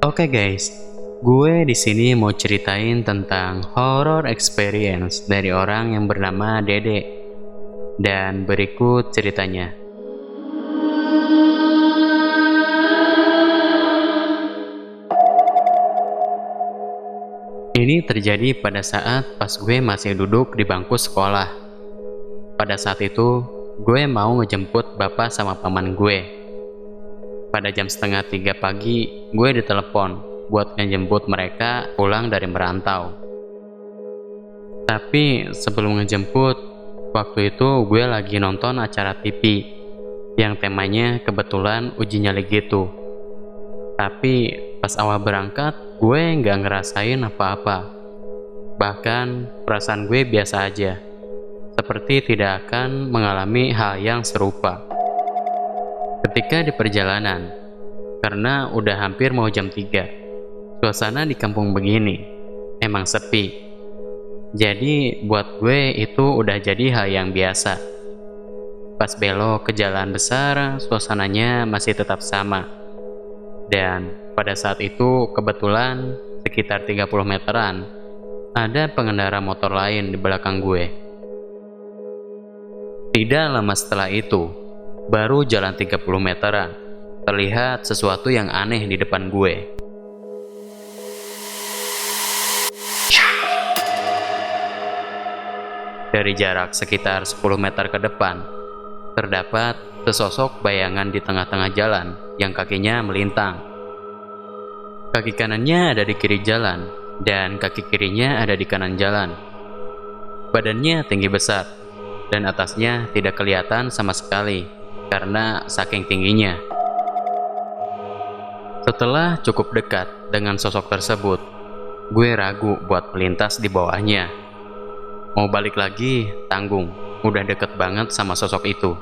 Oke guys, gue di sini mau ceritain tentang horror experience dari orang yang bernama Dede. Dan berikut ceritanya. Ini terjadi pada saat pas gue masih duduk di bangku sekolah. Pada saat itu, gue mau ngejemput bapak sama paman gue. Pada jam 2:30 pagi, gue ditelepon buat ngejemput mereka pulang dari merantau. Tapi sebelum ngejemput, waktu itu gue lagi nonton acara TV yang temanya kebetulan uji nyali gitu. Tapi pas awal berangkat, gue nggak ngerasain apa-apa. Bahkan perasaan gue biasa aja, seperti tidak akan mengalami hal yang serupa. Ketika di perjalanan, karena udah hampir mau jam 3, suasana di kampung begini emang sepi. Jadi buat gue itu udah jadi hal yang biasa. Pas belok ke jalan besar, suasananya masih tetap sama. Dan pada saat itu kebetulan sekitar 30 meteran ada pengendara motor lain di belakang gue. Tidak lama setelah itu, baru jalan 30 meteran, terlihat sesuatu yang aneh di depan gue. Dari jarak sekitar 10 meter ke depan, terdapat sesosok bayangan di tengah-tengah jalan yang kakinya melintang. Kaki kanannya ada di kiri jalan, dan kaki kirinya ada di kanan jalan. Badannya tinggi besar, dan atasnya tidak kelihatan sama sekali karena saking tingginya. Setelah cukup dekat dengan sosok tersebut, gue ragu buat melintas di bawahnya. Mau balik lagi, tanggung, udah deket banget sama sosok itu.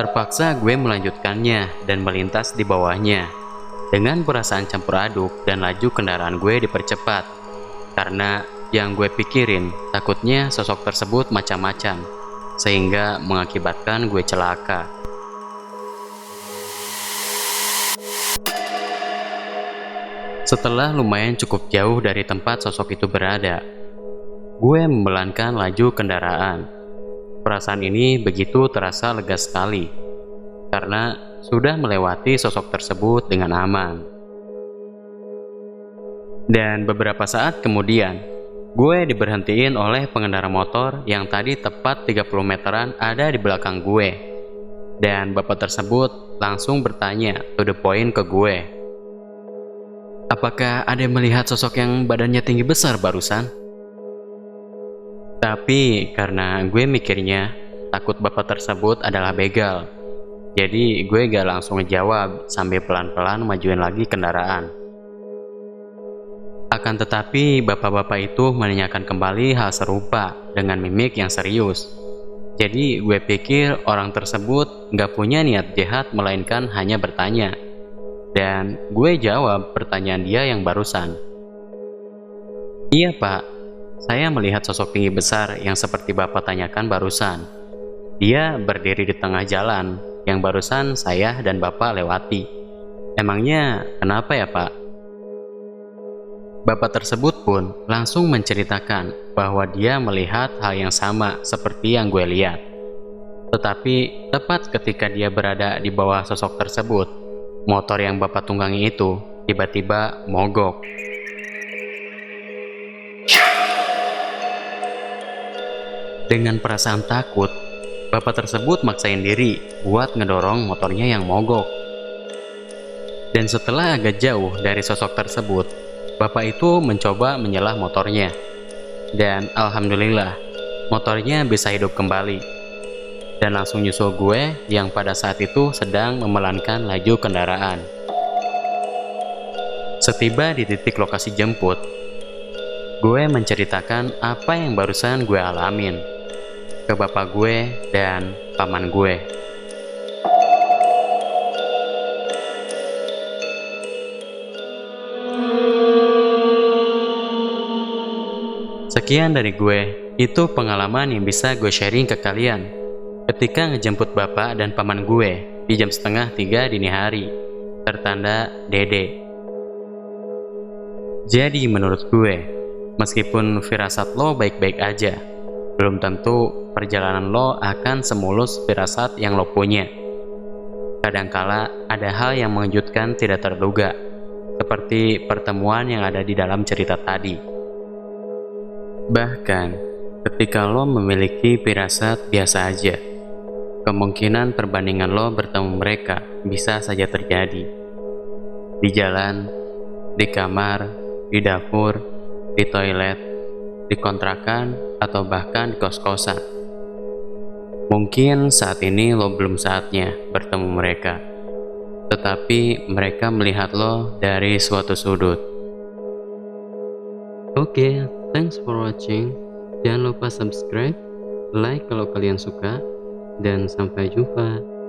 Terpaksa gue melanjutkannya dan melintas di bawahnya. Dengan perasaan campur aduk dan laju kendaraan gue dipercepat. Karena yang gue pikirin, takutnya sosok tersebut macam-macam, sehingga mengakibatkan gue celaka. Setelah lumayan cukup jauh dari tempat sosok itu berada, gue membelankan laju kendaraan. Perasaan ini begitu terasa lega sekali, karena sudah melewati sosok tersebut dengan aman. Dan beberapa saat kemudian, gue diberhentiin oleh pengendara motor yang tadi tepat 30 meteran ada di belakang gue. Dan bapak tersebut langsung bertanya to the point ke gue. Apakah ada yang melihat sosok yang badannya tinggi besar barusan? Tapi karena gue mikirnya takut bapak tersebut adalah begal, jadi gue gak langsung ngejawab sambil pelan-pelan majuin lagi kendaraan. Akan tetapi bapak-bapak itu menanyakan kembali hal serupa dengan mimik yang serius. Jadi gue pikir orang tersebut gak punya niat jahat melainkan hanya bertanya. Dan gue jawab pertanyaan dia yang barusan. Iya pak, saya melihat sosok tinggi besar yang seperti bapak tanyakan barusan. Dia berdiri di tengah jalan yang barusan saya dan bapak lewati. Emangnya kenapa ya pak? Bapak tersebut pun langsung menceritakan bahwa dia melihat hal yang sama seperti yang gue lihat. Tetapi tepat ketika dia berada di bawah sosok tersebut, motor yang bapak tunggangi itu tiba-tiba mogok. Dengan perasaan takut, bapak tersebut maksain diri buat ngedorong motornya yang mogok. Dan setelah agak jauh dari sosok tersebut, bapak itu mencoba menyelah motornya. Dan alhamdulillah, motornya bisa hidup kembali. Dan langsung nyusul gue yang pada saat itu sedang memelankan laju kendaraan. Setiba di titik lokasi jemput, gue menceritakan apa yang barusan gue alamin ke bapak gue dan paman gue. Sekian dari gue, itu pengalaman yang bisa gue sharing ke kalian ketika ngejemput bapak dan paman gue di jam 2:30 dini hari, serta Tertanda Dede. Jadi menurut gue, meskipun firasat lo baik-baik aja, belum tentu perjalanan lo akan semulus firasat yang lo punya. Kadangkala ada hal yang mengejutkan tidak terduga, seperti pertemuan yang ada di dalam cerita tadi. Bahkan, ketika lo memiliki firasat biasa aja, kemungkinan perbandingan lo bertemu mereka bisa saja terjadi. Di jalan, di kamar, di dapur, di toilet, di kontrakan, atau bahkan di kos-kosan. Mungkin saat ini lo belum saatnya bertemu mereka, tetapi mereka melihat lo dari suatu sudut. Oke, thanks for watching. Jangan lupa subscribe, like kalau kalian suka, dan sampai jumpa.